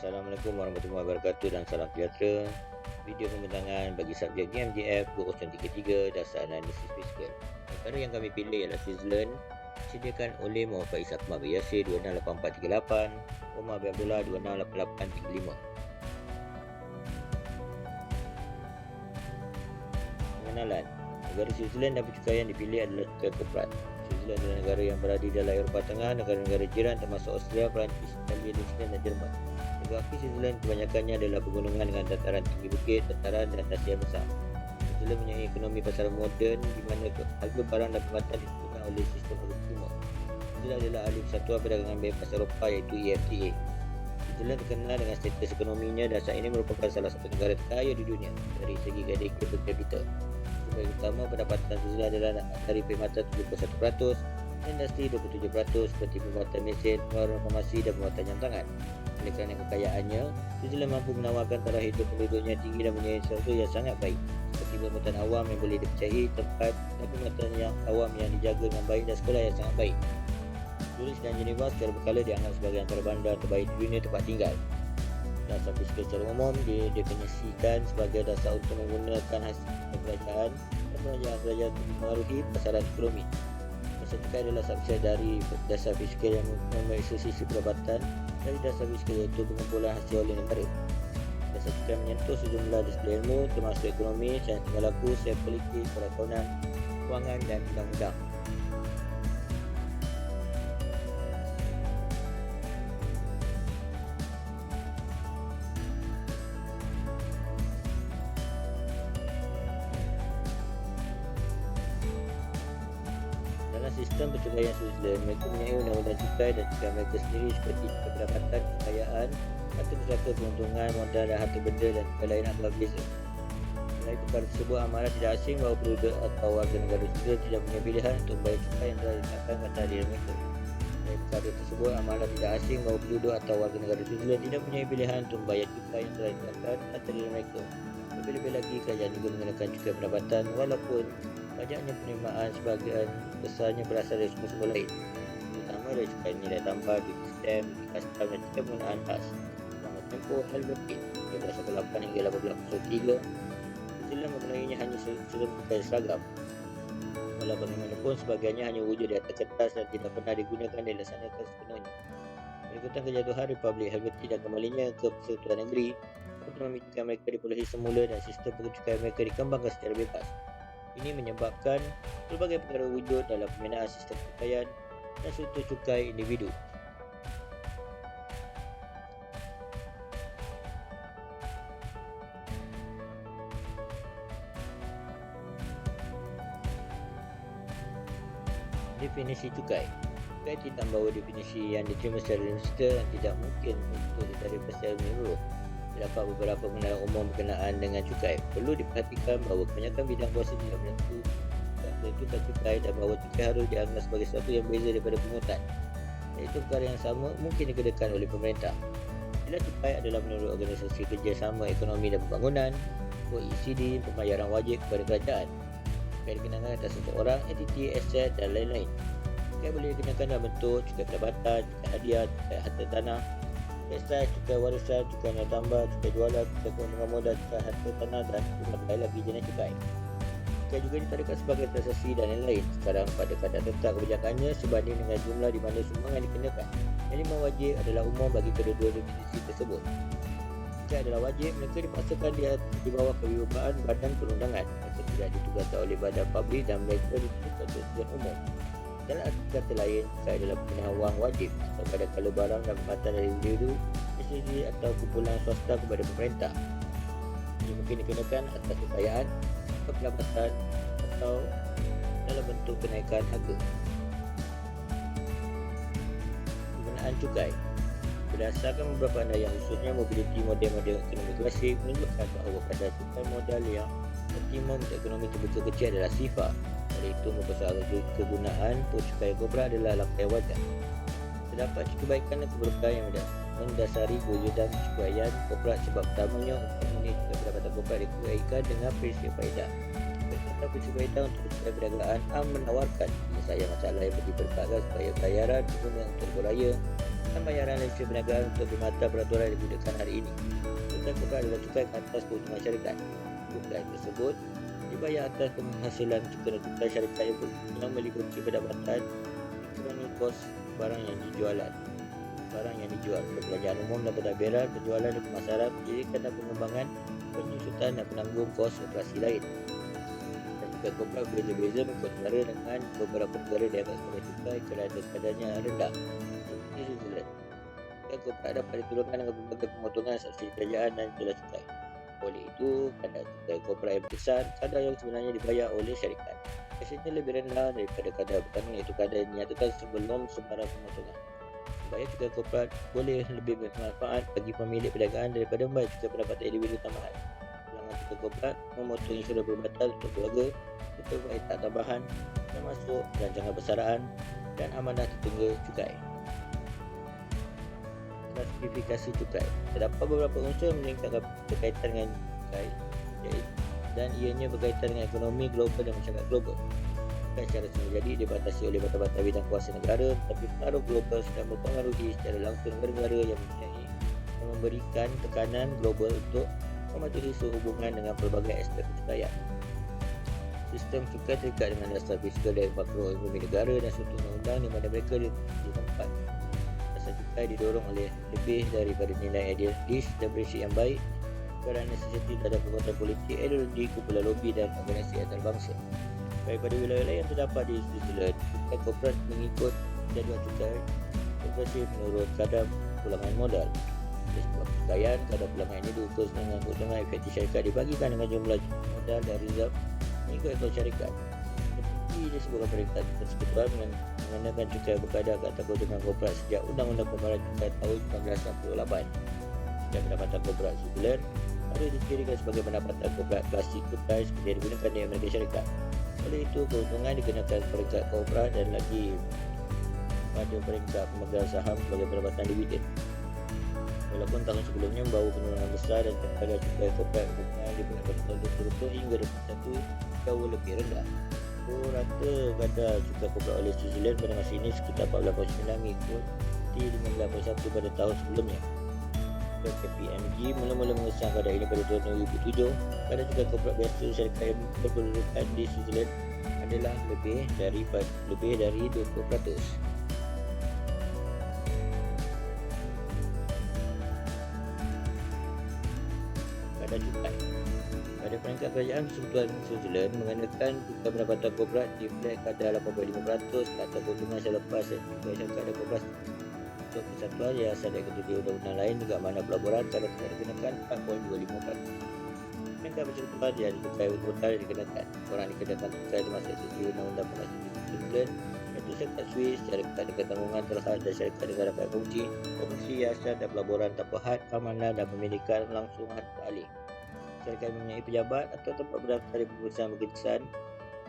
Assalamualaikum warahmatullahi wabarakatuh dan salam sejahtera. Video pembentangan bagi subjek GMJF 2033 dasar analisis fiskal. Negara yang kami pilih ialah Switzerland, disediakan oleh Muhammad Faiz Akmal bin Yasir 268438, Umar bin Abdullah 268835. Pengenalan. Negara Switzerland dan percukaian dipilih adalah cukai korporat. Switzerland adalah negara yang berada di dalam Eropah Tengah, negara-negara jiran termasuk Austria, Perancis, Italia, New Zealand dan Jerman. Geografi Switzerland kebanyakannya adalah pegunungan dengan dataran tinggi bukit, dataran dan tasya besar. Switzerland mempunyai ekonomi pasaran moden di mana harga barang dan perkhidmatan ditentukan oleh sistem harga prima. Switzerland adalah ahli persatuan perdagangan bebas Eropah iaitu EFTA. Switzerland terkenal dengan status ekonominya dan saat ini merupakan salah satu negara terkaya di dunia dari segi gaji per kapita. Sumber utama pendapatan Switzerland adalah dari perkhidmatan 71%, industri 27%, seperti pembuatan mesin, pengeluaran farmasi dan pembuatan jam tangan. Oleh kerana kekayaannya, Switzerland mampu menawarkan taraf hidup penduduknya tinggi dan mempunyai infrastruktur yang sangat baik, seperti pembuatan awam yang boleh dipercayai, tempat dan pembuatan yang awam yang dijaga dengan baik dan sekolah yang sangat baik. Zurich dan Geneva secara berkala dianggap sebagai antara bandar terbaik di dunia tempat tinggal. Dasar fiskal secara umum didefinisikan sebagai dasar untuk menggunakan hasil kerajaan dan belanjaan kerajaan untuk mempengaruhi pasaran ekonomi. Dasar cukai adalah subset dari dasar fiskal yang memeriksa sisi pendapatan dari dasar fiskal iaitu pengumpulan hasil oleh negara. Dasar cukai menyentuh sejumlah disiplin ilmu termasuk ekonomi, sains tingkah laku, sains politik, perakaunan, kewangan dan undang-undang. Dalam sistem percukaian Switzerland, mereka mempunyai undang-undang cukai dan cukai mereka sendiri seperti cukai pendapatan, kekayaan, harta pusaka, keuntungan, modal dan harta benda dan cukai lain agak berbeza. Selain perkara tersebut, amalan tidak asing bahawa penduduk atau warga negara Switzerland tidak punya pilihan untuk membayar cukai yang telah ditetapkan ke atas diri mereka. Selain perkara tersebut, amalan tidak asing bahawa penduduk atau warga negara Switzerland tidak punya pilihan untuk membayar cukai yang telah ditetapkan ke atas diri mereka. Lebih-lebih lagi, kerajaan juga menggunakan cukai pendapatan walaupun banyaknya penerimaan sebagian besarnya berasal dari sumber-sumber lain, terutama dari cukai nilai tambah, duty stamp, duty custom dan cukai penggunaan khas. Selama tempoh Helvetic 1318 hingga 1803, Switzerland memulainya hanya sistem cukai seragam. Walau bagaimanapun, sebagiannya hanya wujud di atas kertas dan tidak pernah digunakan dan dilaksanakan sepenuhnya. Mengikuti kejatuhan Republik Helvetic dan kembalinya ke Persekutuan Negeri, ekonomi cukai mereka dipolisi semula dan sistem percukai mereka dikembangkan secara bebas. Ini menyebabkan pelbagai perkara wujud dalam pembinaan sistem percukaian dan struktur cukai individu. Definisi cukai. Cukai tidak membawa definisi yang diterima secara universal dan tidak mungkin untuk diterima secara menyeluruh. Terdapat beberapa pengenalan umum berkenaan dengan cukai. Perlu diperhatikan bahawa kebanyakan bidang kuasa tidak menentukan cukai dan bahawa cukai harus dianggap sebagai sesuatu yang berbeza daripada pungutan, iaitu perkara yang sama mungkin dikedekan oleh pemerintah. Bila cukai adalah menurut Organisasi Kerjasama Ekonomi dan Pembangunan OECD, pembayaran wajib kepada kerajaan. Cukai dikenakan atas seseorang, entiti, aset dan lain-lain. Cukai boleh dikenakan dalam bentuk cukai pendapatan, cukai hadiah, cukai harta tanah, cukai sah, cukai warisan, cukai nilai tambah, cukai jualan, cukai keuntungan modal, cukai harta tanah dan berbagai lagi jenis cukai. Cukai juga ditarikan sebagai transaksi dan lain-lain. Sekarang pada kadar tetap kebijakannya sebanding dengan jumlah di mana sumbangan dikenakan. Minimum wajib adalah umum bagi kedua-dua definisi tersebut. Cukai adalah wajib, mereka dipaksakan di bawah kewibawaan badan perundangan. Mereka tidak ditugaskan oleh badan publik dan mereka ditugaskan untuk tujuan umum. Dalam arti kata lain, cukai adalah penggunaan wang wajib atau kadangkala barang dan perkhidmatan dari individu, institusi atau kumpulan swasta kepada pemerintah. Ini mungkin dikenakan atas kekayaan, pendapatan atau dalam bentuk kenaikan harga. Penggunaan cukai berdasarkan beberapa andaian, khususnya mobiliti model-model ekonomi klasik menunjukkan bahawa kadar cukai modal yang optimum untuk ekonomi terbuka kecil adalah sifar. Oleh itu, mempersoalkan kegunaan cukai korporat adalah langkah yang wajar. Terdapat kebaikan dan keberkahan yang mendasari wujudkan percukaian korporat sebab pertamanya untuk memenuhi cukai pendapatan korporat dikaitkan dengan prinsip faedah. Serta prinsip faedah untuk cukai perdagangan menawarkan menyelesaikan masalah yang berdiperkatkan supaya bayaran digunakan untuk beraya dan bayaran lesen perniagaan untuk bermata peraturan yang digunakan hari ini. Cukai korporat adalah cukai ke atas keuntungan syarikat. Cukai tersebut dibayar atas penghasilan cukai syarikat yang meliputi pendapatan dikurangi kos barang yang dijual, perbelanjaan umum dan pentadbiran, penjualan dan pemasaran, pendidikan dan pengembangan, penyusutan dan penanggung kos operasi lain. Dan cukai korporat berbeza-beza mengikut negara dengan beberapa negara dianggap sebagai cukai kerana kadarnya rendah. Seperti New Zealand, cukai korporat dapat diturunkan dengan berbagai pemotongan subsidi kerajaan dan jelas cukai. Oleh itu, kadar cukai korporat yang besar, kadar yang sebenarnya dibayar oleh syarikat, biasanya lebih rendah daripada kadar berkanun, iaitu kadar yang dinyatakan sebelum sebarang pemotongan. Bayar cukai korporat boleh lebih bermanfaat bagi pemilik perdagangan daripada membayar cukai pendapatan individu tambahan. Ulangan cukai korporat memotong insurans perubatan untuk keluarga, serta tak tambahan, termasuk rancangan bersaraan dan amanah tertunggu cukai. Klasifikasi cukai. Terdapat beberapa unsur yang meningkatkan berkaitan dengan cukai dan ianya berkaitan dengan ekonomi global dan masyarakat global. Cukai secara sengaja dibatasi oleh batas-batas bidang kuasa negara, tetapi pengaruh global sedang mempengaruhi secara langsung negara-negara yang memberikan tekanan global untuk mematuhi hubungan dengan pelbagai aspek percukaian. Sistem cukai terikat dengan dasar fiskal dan makroekonomi negara dan struktur undang-undang di mana mereka ditempat. Dasar cukai didorong oleh lebih daripada nilai idealis dan prinsip yang baik kerana sensitif terhadap kekuatan politik, ideologi, kumpulan lobi dan organisasi antarabangsa. Daripada wilayah lain yang terdapat di New Zealand, cukai korporat mengikut jadual cukai progresif menurut kadar pulangan modal. Oleh sebab percukaian, kadar pulangan ini diukur dengan keuntungan efektif syarikat dibagikan dengan jumlah modal dan reserve mengikut ekor syarikat. Seperti disebutkan peringkat persekutuan mengenakan cukai berkadar ke atas keuntungan korporat sejak Undang-Undang Pembayaran Cukai tahun 1968. Dan pendapatan korporat New Zealand ada dikirakan sebagai pendapatan korporat klasik cukai seperti yang digunakan di Amerika Syarikat. Oleh itu, keuntungan dikenakan peringkat korporat dan lagi pada peringkat pemegang saham sebagai pendapatan dividen. Walaupun tahun sebelumnya membawa penurunan besar dan kadar cukai korporat di peringkat tahun 2020 hingga 2021 jauh lebih rendah. Rata kadar cukai korporat oleh New Zealand pada masa ini sekitar 14.9 mengikuti 15.1 pada tahun sebelumnya. KPMG mula-mula mengesahkan kadar ini pada tahun 2007. Kadar cukai korporat biasa syarikat yang berkedudukan di New Zealand adalah lebih dari 20%. Kadar cukai pada peringkat kerajaan Persekutuan New Zealand mengenakan cukai pendapatan korporat di flat kadar 85% atau keuntungan selepas cukai syarikat dan korporasi. Untuk persatuan yayasan dan ketentuan undang-undang lain juga mana pelaburan kadar cukai dikenakan 4.25%. Peringkat persekutuan yang cukai total dikenakan. Orang dikenakan cukai termasuk sisi undang-undang penasihat New Zealand, iaitu syarikat Swiss, syarikat dengan tanggungan terhad dan syarikat negara rakyat fungsi yayasan dan pelaburan tanpa had, keamanan dan pemilikan langsung had alih. Syarikat mempunyai pejabat atau tempat berdaftar di perusahaan berkesan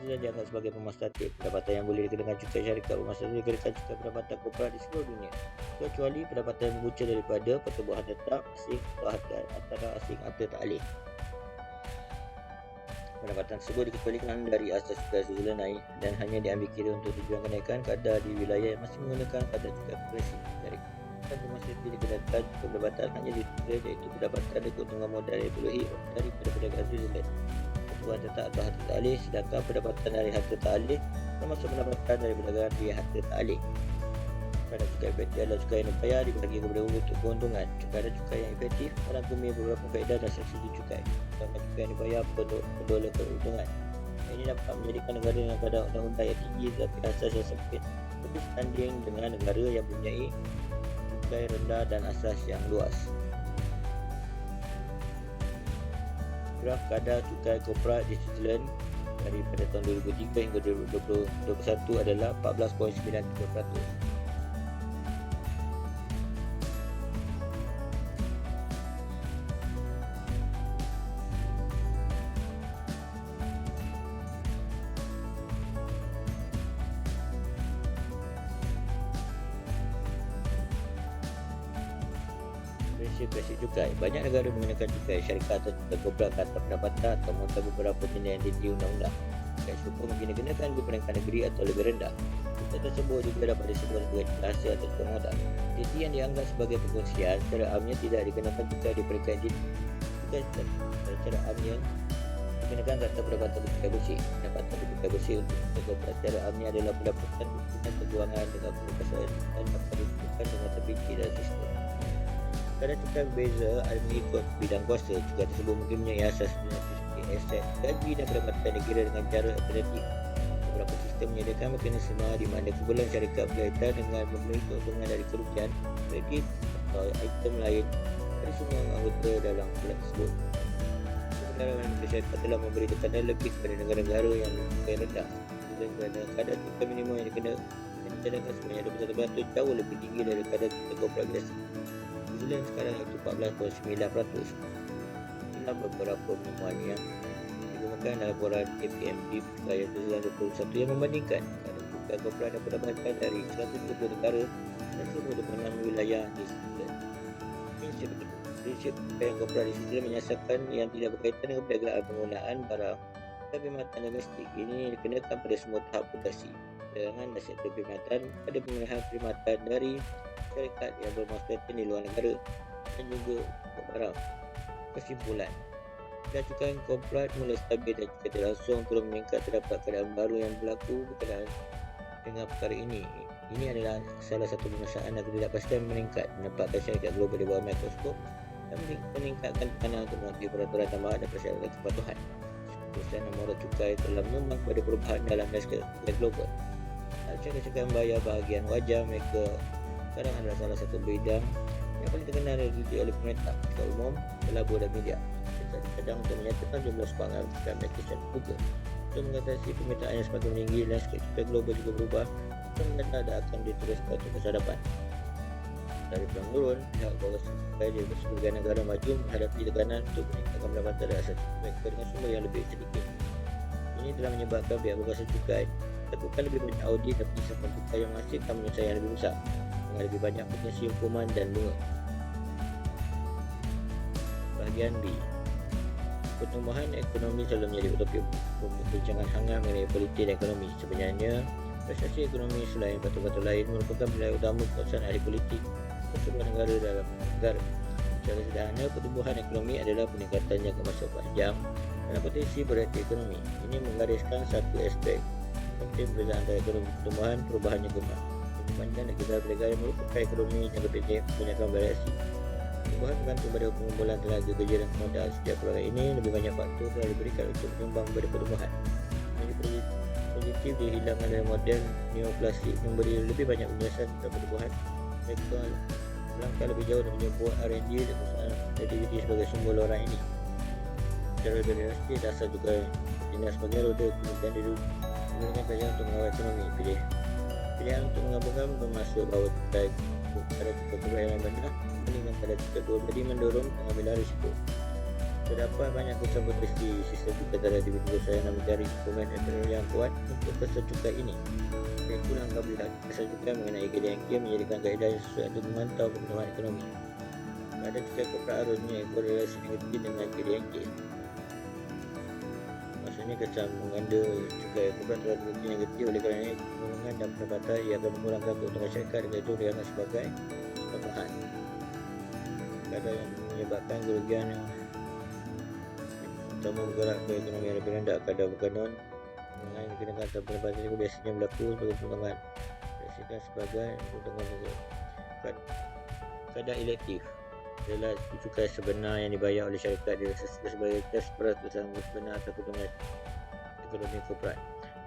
sudah dianggap sebagai pemasartif. Pendapatan yang boleh dikenakan cukai syarikat pemasartif dikenakan cukai pendapatan korporat di seluruh dunia, kecuali pendapatan yang berpunca daripada pertubuhan tetap asing atau antara asing atau tak alih. Pendapatan tersebut dikecualikan dari asas cukai New Zealand naik dan hanya diambil kira untuk tujuan kenaikan kadar di wilayah yang masih menggunakan kadar cukai progresif. Syarikat pemasartif dikenakan cukai pendapatan hanya ditulis, iaitu pendapatan dan keuntungan modal yang diperolehi daripada perdagangan New Zealand, pertubuhan tetap atau harta tak alih, sedangkan pendapatan dari harta tak alih termasuk pendapatan dari perdagangan di harta tak alih. Kadar cukai efektif adalah cukai yang dibayar dibagi kepada untuk keuntungan. Kadar cukai yang efektif merangkumi beberapa faedah dan subsidi cukai. Sedangkan cukai yang dibayar berdolar keuntungan. Ini dapat menjadikan negara dengan kadar undang-undang yang tinggi tetapi asas yang sempit lebih sebanding dengan negara yang mempunyai cukai rendah dan asas yang luas. Graf kadar cukai korporat di New Zealand daripada tahun 2003 hingga 2021 adalah 14.93%. Prinsip cukai. Banyak negara menggunakan cukai syarikat atau cukai korporat ke atas pendapatan atau mengatur beberapa jenis yang di undang-undang. Cukai syukur mungkin dikenakan di peringkat negeri atau lebih rendah. Data tersebut juga dapat disebut sebagai rahasia atau modal. Entiti yang dianggap sebagai perkongsian secara amnya tidak dikenakan cukai di peringkat secara amnya dikenakan kata pendapatan cukai bersih. Pendapatan cukai bersih untuk korporat secara amnya adalah pendapatan hubungan keuangan dengan perluasan dan dapat ditentukan dengan terperinci dalam sistem. Kadar cukai berbeza mengikut bidang kuasa. Cukai tersebut mungkin mempunyai asas seperti aset, gaji dan pendapatan dikira dengan cara alternatif. Beberapa sistem menyediakan mekanisme di mana kumpulan syarikat berkaitan dengan memberi keuntungan dari kerugian, kredit atau item lain dari semua anggota dalam kumpulan tersebut. Sebenarnya masyarakat telah memberi tekanan lebih kepada negara-negara yang cukai rendah. Dan kadar cukai minimum yang dicadangkan sebanyak 21% jauh lebih tinggi dari kadar cukai korporat biasa. New Zealand sekarang itu 14.9%. Inilah beberapa penemuan yang digunakan dalam laporan KPMG Cukai New Zealand 2021 yang membandingkan kadar cukai korporat dan pendapatan dari 120 negara dan 26 wilayah di New Zealand. Prinsip cukai korporat di New Zealand menyasarkan yang tidak berkaitan dengan perdagangan penggunaan barang dan perkhidmatan domestik. Ini dikenakan pada semua tahap produksi, perdagangan dan sektor perkhidmatan, pada pemenuhan perkhidmatan dari syarikat yang bermaksudatan di luar negara dan juga barang. Kesimpulan, dan cukai korporat mula stabil dan cukai tidak langsung turun meningkat. Terdapat keadaan baru yang berlaku berkenaan dengan perkara ini. Ini adalah salah satu permasalahan dan ketidakpastian meningkat menempatkan syarikat global di bawah mikroskop dan meningkatkan tekanan untuk mengatur peraturan tambahan dan persyaratan kepatuhan. Keputusan nomor cukai telah menyumbang kepada perubahan dalam landscape global. Syarikat membayar bahagian wajar mereka sekarang adalah salah satu bidang yang paling terkenal diikuti oleh pemerintah, syarikat umum, pelabur dan media. Sedang untuk menyatakan jumlah sumbangan dan application Google untuk mengatasi permintaan yang semakin meninggi. Landscape cukai global juga berubah dan menanda akan diteruskan untuk masa depan. Dari turun, pihak bawah cukai di sebagai negara maju menghadapi tekanan untuk meningkatkan pendapatan dan aset mereka dengan sumber yang lebih sedikit. Ini telah menyebabkan pihak berkuasa cukai lakukan lebih banyak audit dan penyiasatan cukai yang menghasilkan penyelesaian yang lebih besar dengan lebih banyak potensi hukuman dan bunga. Bahagian B, pertumbuhan ekonomi selalu menjadi topik perbincangan hangat mengenai politik dan ekonomi. Sebenarnya, prestasi ekonomi selain faktor-faktor lain merupakan nilai utama keputusan ahli politik sebuah negara dalam negara. Secara sederhana, pertumbuhan ekonomi adalah peningkatan jangka masa panjang dan potensi berarti ekonomi. Ini menggariskan satu aspek penting perbezaan antara ekonomi pertumbuhan, perubahan jangka panjang dan kita perdagangan merupakan ekonomi jangka pendek kebanyakan variasi. Pertumbuhan bergantung pada pengumpulan tenaga kerja dan modal. Sejak perkara ini, lebih banyak faktor telah diberikan untuk menyumbang kepada pertumbuhan. Menjadi positif dihilangkan dari model neoklasik memberi lebih banyak penjelasan tentang pertumbuhan. Mereka melangkah lebih jauh dan menyebut R&D dan perusahaan aktiviti sebagai sumber lorang ini. Secara dinasti dasar juga dinas sebagai roda kemudian digunakan kajian untuk mengawal ekonomi. Pilihan untuk menggabungkan bermaksud bahawa cukai pada cukai korporat yang benar dengan pada cukai global jadi mendorong pengambilan risiko. Terdapat banyak kesan potensi sistem cukai terhadap perusahaan yang mencari instrumen yang kuat untuk kesan cukai ini. Iaitu langkah beliau kesan cukai mengenai KDNK menjadikan kaedah yang sesuai untuk memantau perkembangan ekonomi. Pada cukai korporat harusnya korelasi negatif dengan KDNK. Maksudnya kesan menganda cukai korporat terhadap KDNK negatif oleh kerana pengurangan dan pendapatan ia akan mengurangkan keuntungan syarikat dan itu dianggap sebagai tambahan. Kadar yang menyebabkan kerugian yang utama bergerak ke ekonomi yang lebih rendah. Kadar berkanon mengenai dikenakan atau pendapatan itu biasanya berlaku sebagai pengembangan dihasilkan sebagai keuntungan negara. Kadar elektif adalah cukai sebenar yang dibayar oleh syarikat dirasakan sebagai tes peratusan sebenar atau keuntungan ekonomi korporat.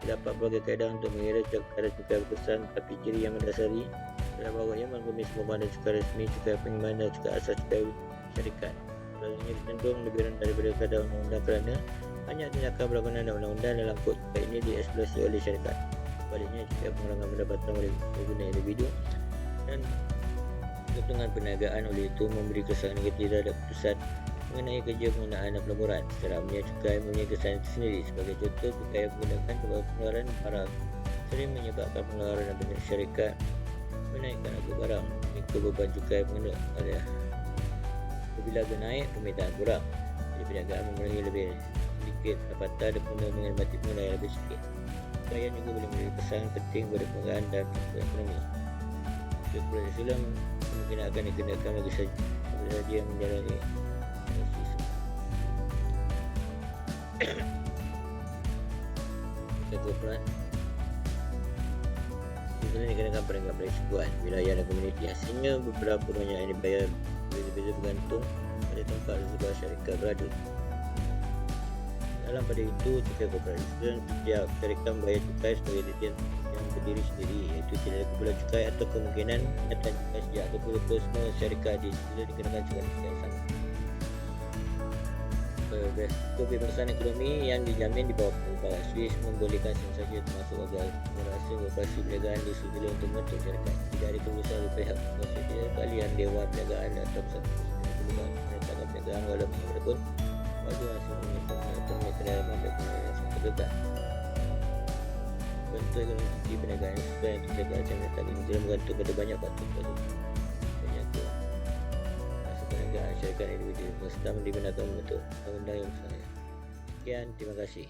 Terdapat berbagai kaedah untuk mengira kadar cukai berkesan, tapi ciri yang mendasari adalah bahawa ia menggabungkan semua bahan cukai resmi, cukai pengimbang dan cukai asas cukai syarikat. Selalunya cenderung lebih rendah daripada kadar undang-undang kerana banyak tindakan berlakuan dalam undang-undang dalam kod cukai ini dieksploitasi oleh syarikat. Sebaliknya, cukai pengurangan pendapatan oleh pengguna individu dan keuntungan perniagaan oleh itu memberi kesan negatif terhadap keputusan mengenai kerja penggunaan dan pelaburan. Secara umumnya, cukai mempunyai kesan tersendiri. Sebagai contoh, cukai yang menggunakan pengeluaran barang sering menyebabkan pengeluaran dan banyak syarikat menaikkan harga barang. Jika beban cukai pengguna apabila harga naik, permintaan kurang. Jadi perniagaan mengurangi lebih sedikit pendapatan dan pengguna menghormati pengguna yang lebih sikit. perceraian juga boleh menjadi pesan penting pada penggunaan dan ekonomi. Keperluan Islam mungkin akan digunakan bagi saja yang menjalani keperluan Islam digunakan pada persekutuan wilayah dan komuniti. Hasilnya beberapa banyak yang dibayar berbeza-beza bergantung pada tempat sebuah syarikat berada. Dalam pada itu, cukai korporat Islam setiap syarikat membayar cukai sebagai dirjen yang berdiri sendiri, iaitu tidak ada kumpulan cukai atau kemungkinan penyataan cukai sejak ke-20 semua syarikat di Switzerland dikenakan cukai yang sama. Kebebasan ekonomi yang dijamin di bawah peraturan Swiss membolehkan siapa saja termasuk warga merasa beroperasi perniagaan di Switzerland untuk membentuk syarikat. Tidak ada keputusan dari pihak kuasa kalian Dewan Perniagaan atau Persatuan Perniagaan menetapkan perniagaan walaupun bagaimanapun warga masih memiliki kendaraan yang terdekat. Bentuk ekonomi di perniagaan sesuai yang terdekat macam menetapkan ini bergantung pada banyak faktor penyatu rasa perniagaan syarikat individu serta dibenarkan membentuk undang-undang yang besar. Sekian, terima kasih.